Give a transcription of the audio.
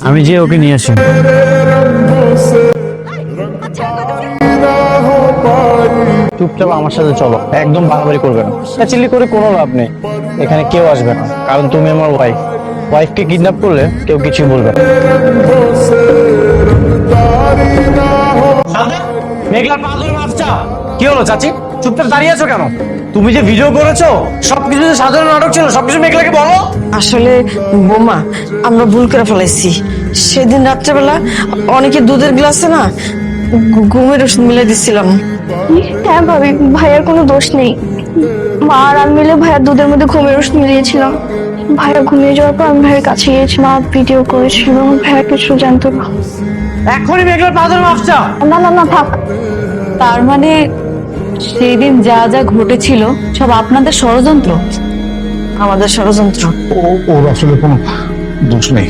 আমি যে ওকে নিয়ে আসি। চুপচাপ আমার সাথে চলো, একদম বাড়াবাড়ি করবে না। চিল্লি করে কোনো লাভ নেই, এখানে কেউ আসবে না, কারণ তুমি আমার ওয়াইফকে কিডন্যাপ করলে কেউ কিছু বলবে না। মেঘলার পা ধরে বাচ্চা, কি হলো চাচি? চুপচাপ দাঁড়িয়ে আছো কেন? তুমি যে ভিডিও করেছো সবকিছু যে সাধারণ নাটক ছিল, সবকিছু মেঘলাকে বলো। আসলে বোমা, আমরা ভুল করে ফেলাইছি। সেদিন রাত্রেবেলা অনেকে দুধের গ্লাসে না ঘুমের ওষুধ মিলাই দিচ্ছিলাম। হ্যাঁ ভাবি, ভাইয়ার কোনো দোষ নেই। মা আর আমি মিলে ভাইয়ার দুধের মধ্যে ঘুমের ওষুধ মিলিয়েছিলাম। ভাইয়া ঘুমিয়ে যাওয়ার পর আমি ভাইয়ের কাছে গিয়েছি, মা ভিডিও করেছিল এবং ভাইয়া কিছু জানতো না। এখনই মেঘলার পা ধরে বাচ্চা। না না না, থাক। তার মানে সেই দিন যা যা ঘটেছিল সব আপনাদের ষড়যন্ত্র? আমাদের ষড়যন্ত্র। ওর আসলে কোনো দোষ নেই।